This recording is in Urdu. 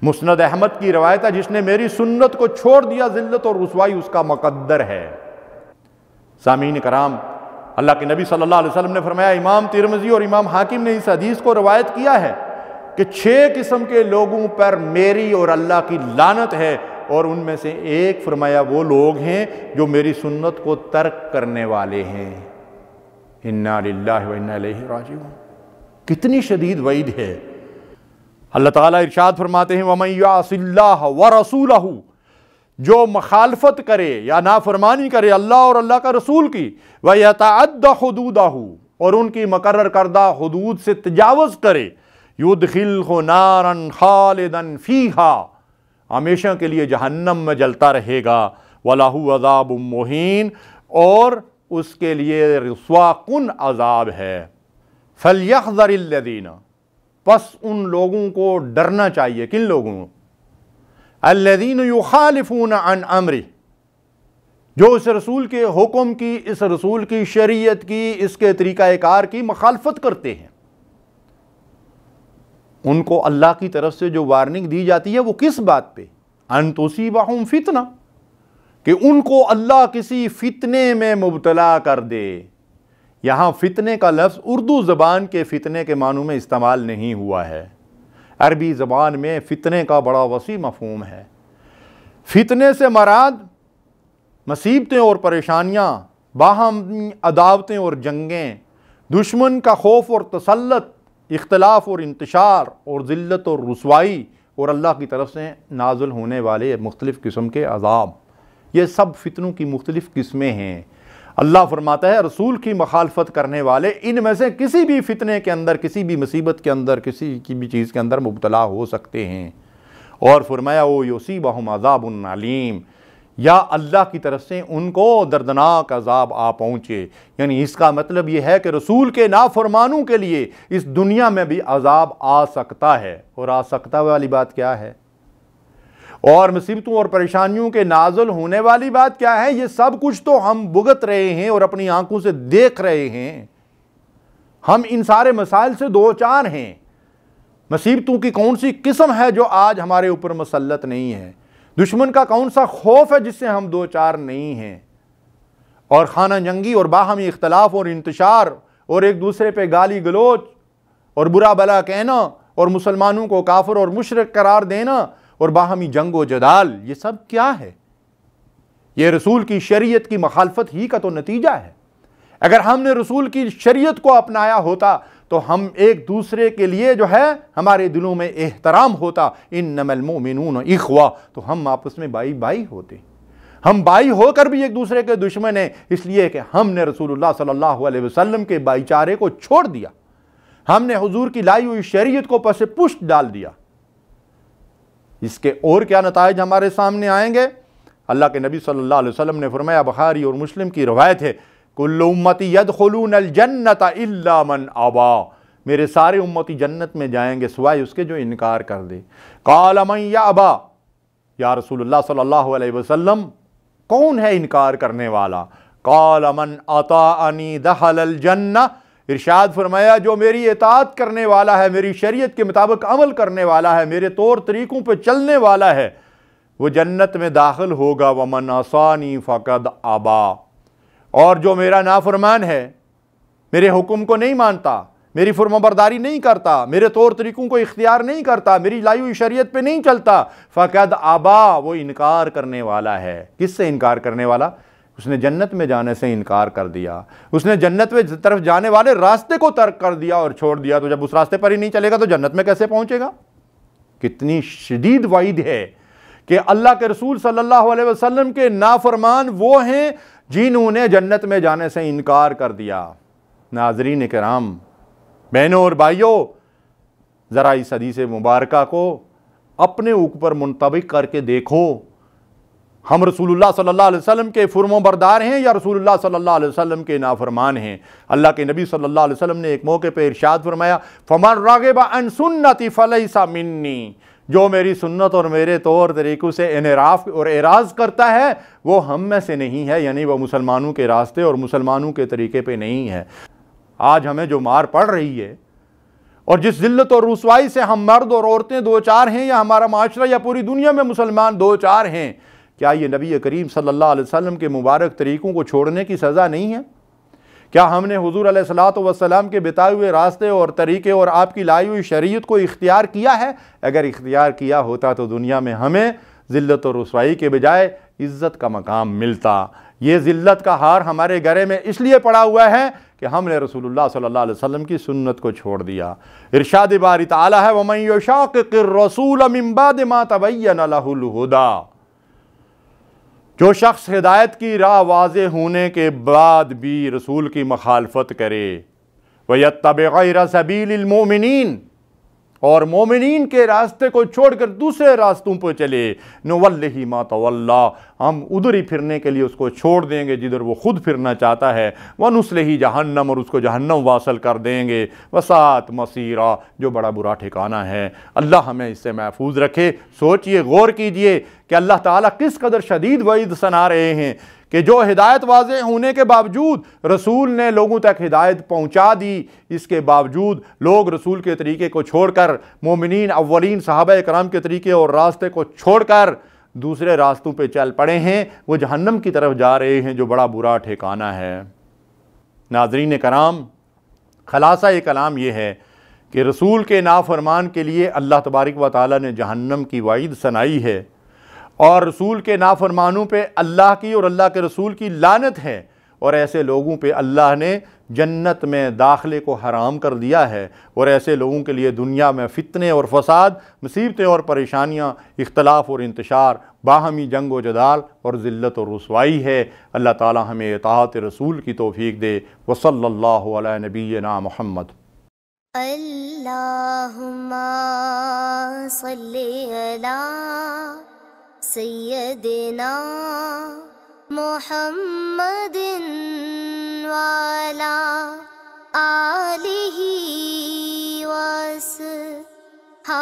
مسند احمد کی روایت ہے، جس نے میری سنت کو چھوڑ دیا ذلت اور رسوائی اس کا مقدر ہے۔ سامعین کرام، اللہ کے نبی صلی اللہ علیہ وسلم نے فرمایا، امام ترمذی اور امام حاکم نے اس حدیث کو روایت کیا ہے کہ 6 قسم کے لوگوں پر میری اور اللہ کی لعنت ہے، اور ان میں سے ایک فرمایا وہ لوگ ہیں جو میری سنت کو ترک کرنے والے ہیں۔ انا للہ و انا الیہ راجعون۔ کتنی شدید وعید ہے۔ اللہ تعالیٰ ارشاد فرماتے ہیں، وَمَن يَعْصِ اللَّهَ وَرَسُولَهُ، جو مخالفت کرے یا نافرمانی کرے اللہ اور اللہ کا رسول کی، وَيَتَعَدَّ حُدُودَهُ، اور ان کی مقرر کردہ حدود سے تجاوز کرے، يُدْخِلْهُ نَارًا خَالِدًا فِيهَا، ہمیشہ کے لیے جہنم میں جلتا رہے گا، وَلَهُ عَذَابٌ مُّهِينٌ، اور اس کے لیے رسوا کن عذاب ہے۔ فَلْيَحْذَرِ الَّذِينَ، پس ان لوگوں کو ڈرنا چاہیے، کن لوگوں؟ الَّذِينَ يُخَالِفُونَ عَنْ أَمْرِهِ، جو اس رسول کے حکم کی، اس رسول کی شریعت کی، اس کے طریقہ کار کی مخالفت کرتے ہیں۔ ان کو اللہ کی طرف سے جو وارننگ دی جاتی ہے وہ کس بات پہ؟ أَن تُصِيبَهُمْ فِتْنَةٌ، کہ ان کو اللہ کسی فتنے میں مبتلا کر دے۔ یہاں فتنے کا لفظ اردو زبان کے فتنے کے معنوں میں استعمال نہیں ہوا ہے، عربی زبان میں فتنے کا بڑا وسیع مفہوم ہے۔ فتنے سے مراد مصیبتیں اور پریشانیاں، باہمی عداوتیں اور جنگیں، دشمن کا خوف اور تسلط، اختلاف اور انتشار، اور ذلت اور رسوائی، اور اللہ کی طرف سے نازل ہونے والے مختلف قسم کے عذاب، یہ سب فتنوں کی مختلف قسمیں ہیں۔ اللہ فرماتا ہے رسول کی مخالفت کرنے والے ان میں سے کسی بھی فتنے کے اندر، کسی بھی مصیبت کے اندر، کسی کی بھی چیز کے اندر مبتلا ہو سکتے ہیں۔ اور فرمایا وہ یصیبہم عذاب علیم، یا اللہ کی طرف سے ان کو دردناک عذاب آ پہنچے۔ یعنی اس کا مطلب یہ ہے کہ رسول کے نافرمانوں کے لیے اس دنیا میں بھی عذاب آ سکتا ہے، اور آ سکتا والی بات کیا ہے؟ اور مصیبتوں اور پریشانیوں کے نازل ہونے والی بات کیا ہے؟ یہ سب کچھ تو ہم بھگت رہے ہیں اور اپنی آنکھوں سے دیکھ رہے ہیں۔ ہم ان سارے مسائل سے دوچار ہیں۔ مصیبتوں کی کون سی قسم ہے جو آج ہمارے اوپر مسلط نہیں ہے؟ دشمن کا کون سا خوف ہے جس سے ہم دوچار نہیں ہیں؟ اور خانہ جنگی اور باہمی اختلاف اور انتشار، اور ایک دوسرے پہ گالی گلوچ اور برا بلا کہنا، اور مسلمانوں کو کافر اور مشرک قرار دینا، اور باہمی جنگ و جدال، یہ سب کیا ہے؟ یہ رسول کی شریعت کی مخالفت ہی کا تو نتیجہ ہے۔ اگر ہم نے رسول کی شریعت کو اپنایا ہوتا تو ہم ایک دوسرے کے لیے جو ہے ہمارے دلوں میں احترام ہوتا، انما المؤمنون اخوہ، تو ہم آپس میں بھائی بھائی ہوتے۔ ہم بھائی ہو کر بھی ایک دوسرے کے دشمن ہیں، اس لیے کہ ہم نے رسول اللہ صلی اللہ علیہ وسلم کے بھائی چارے کو چھوڑ دیا، ہم نے حضور کی لائی ہوئی شریعت کو پس پشت ڈال دیا۔ اس کے اور کیا نتائج ہمارے سامنے آئیں گے؟ اللہ کے نبی صلی اللہ علیہ وسلم نے فرمایا، بخاری اور مسلم کی روایت ہے، کل امتی یدخلون الجنت الا من ابا، میرے سارے امتی جنت میں جائیں گے سوائے اس کے جو انکار کر دے۔ قال من یابا، یا رسول اللہ صلی اللہ علیہ وسلم کون ہے انکار کرنے والا؟ قال من اطاعنی دخل الجنہ، ارشاد فرمایا جو میری اطاعت کرنے والا ہے، میری شریعت کے مطابق عمل کرنے والا ہے، میرے طور طریقوں پہ چلنے والا ہے، وہ جنت میں داخل ہوگا۔ ومن عصانی فقد ابا، اور جو میرا نافرمان ہے، میرے حکم کو نہیں مانتا، میری فرمانبرداری نہیں کرتا، میرے طور طریقوں کو اختیار نہیں کرتا، میری لائی ہوئی شریعت پہ نہیں چلتا، فقد ابا، وہ انکار کرنے والا ہے۔ کس سے انکار کرنے والا؟ اس نے جنت میں جانے سے انکار کر دیا، اس نے جنت میں طرف جانے والے راستے کو ترک کر دیا اور چھوڑ دیا۔ تو جب اس راستے پر ہی نہیں چلے گا تو جنت میں کیسے پہنچے گا؟ کتنی شدید وعید ہے کہ اللہ کے رسول صلی اللہ علیہ وسلم کے نافرمان وہ ہیں جنہوں نے جنت میں جانے سے انکار کر دیا۔ ناظرین کرام، بہنوں اور بھائیوں، ذرا اس حدیث مبارکہ کو اپنے اوپر منطبق کر کے دیکھو، ہم رسول اللہ صلی اللہ علیہ وسلم کے فرما بردار ہیں یا رسول اللہ صلی اللہ علیہ وسلم کے نافرمان ہیں؟ اللہ کے نبی صلی اللہ علیہ وسلم نے ایک موقع پہ ارشاد فرمایا، فَمَن رَغِبَ عَن سُنَّتِ فَلَيْسَ مِنِّي، جو میری سنت اور میرے طور طریقوں سے انحراف اور اعراض کرتا ہے وہ ہم میں سے نہیں ہے، یعنی وہ مسلمانوں کے راستے اور مسلمانوں کے طریقے پہ نہیں ہے۔ آج ہمیں جو مار پڑ رہی ہے اور جس ذلت اور رسوائی سے ہم مرد اور عورتیں دو چار ہیں، یا ہمارا معاشرہ یا پوری دنیا میں مسلمان دو چار ہیں، کیا یہ نبی کریم صلی اللہ علیہ وسلم کے مبارک طریقوں کو چھوڑنے کی سزا نہیں ہے؟ کیا ہم نے حضور علیہ الصلوۃ والسلام کے بتائے ہوئے راستے اور طریقے اور آپ کی لائی ہوئی شریعت کو اختیار کیا ہے؟ اگر اختیار کیا ہوتا تو دنیا میں ہمیں ذلت اور رسوائی کے بجائے عزت کا مقام ملتا۔ یہ ذلت کا ہار ہمارے گلے میں اس لیے پڑا ہوا ہے کہ ہم نے رسول اللہ صلی اللہ علیہ وسلم کی سنت کو چھوڑ دیا۔ ارشاد باری تعالی ہے وَمَن يُشَاقِقِ الرَّسُولَ مِن بَعْدِ مَا تَبَيَّنَ لَهُ الْهُدَىٰ، جو شخص ہدایت کی راہ واضح ہونے کے بعد بھی رسول کی مخالفت کرے، وَيَتَّبِعْ غَيْرَ سَبِيلِ الْمُؤْمِنِينَ، اور مومنین کے راستے کو چھوڑ کر دوسرے راستوں پہ چلے، نُوَلِّهِ مَا تَوَلَّىٰ، ہم ادھر ہی پھرنے کے لیے اس کو چھوڑ دیں گے جدھر وہ خود پھرنا چاہتا ہے، وَنُصْلِهِ جہنم، اور اس کو جہنم واصل کر دیں گے، وَسَاءَتْ مَصِيرًا، جو بڑا برا ٹھکانہ ہے۔ اللہ ہمیں اس سے محفوظ رکھے۔ سوچئے، غور کیجئے کہ اللہ تعالیٰ کس قدر شدید وعید سنا رہے ہیں کہ جو ہدایت واضح ہونے کے باوجود رسول نے لوگوں تک ہدایت پہنچا دی، اس کے باوجود لوگ رسول کے طریقے کو چھوڑ کر، مومنین اولین صحابہ کرام کے طریقے اور راستے کو چھوڑ کر دوسرے راستوں پہ چل پڑے ہیں، وہ جہنم کی طرف جا رہے ہیں، جو بڑا برا ٹھکانہ ہے۔ ناظرین کرام، خلاصہ کلام یہ ہے کہ رسول کے نافرمان کے لیے اللہ تبارک و تعالیٰ نے جہنم کی وعید سنائی ہے، اور رسول کے نافرمانوں پہ اللہ کی اور اللہ کے رسول کی لعنت ہے، اور ایسے لوگوں پہ اللہ نے جنت میں داخلے کو حرام کر دیا ہے، اور ایسے لوگوں کے لیے دنیا میں فتنے اور فساد، مصیبتیں اور پریشانیاں، اختلاف اور انتشار، باہمی جنگ و جدال اور ذلت اور رسوائی ہے۔ اللہ تعالی ہمیں اطاعت رسول کی توفیق دے۔ وصلی اللہ علی نبینا محمد۔ اللہم صلی علی سیدنا محمد وعلی آلہ وصحبہ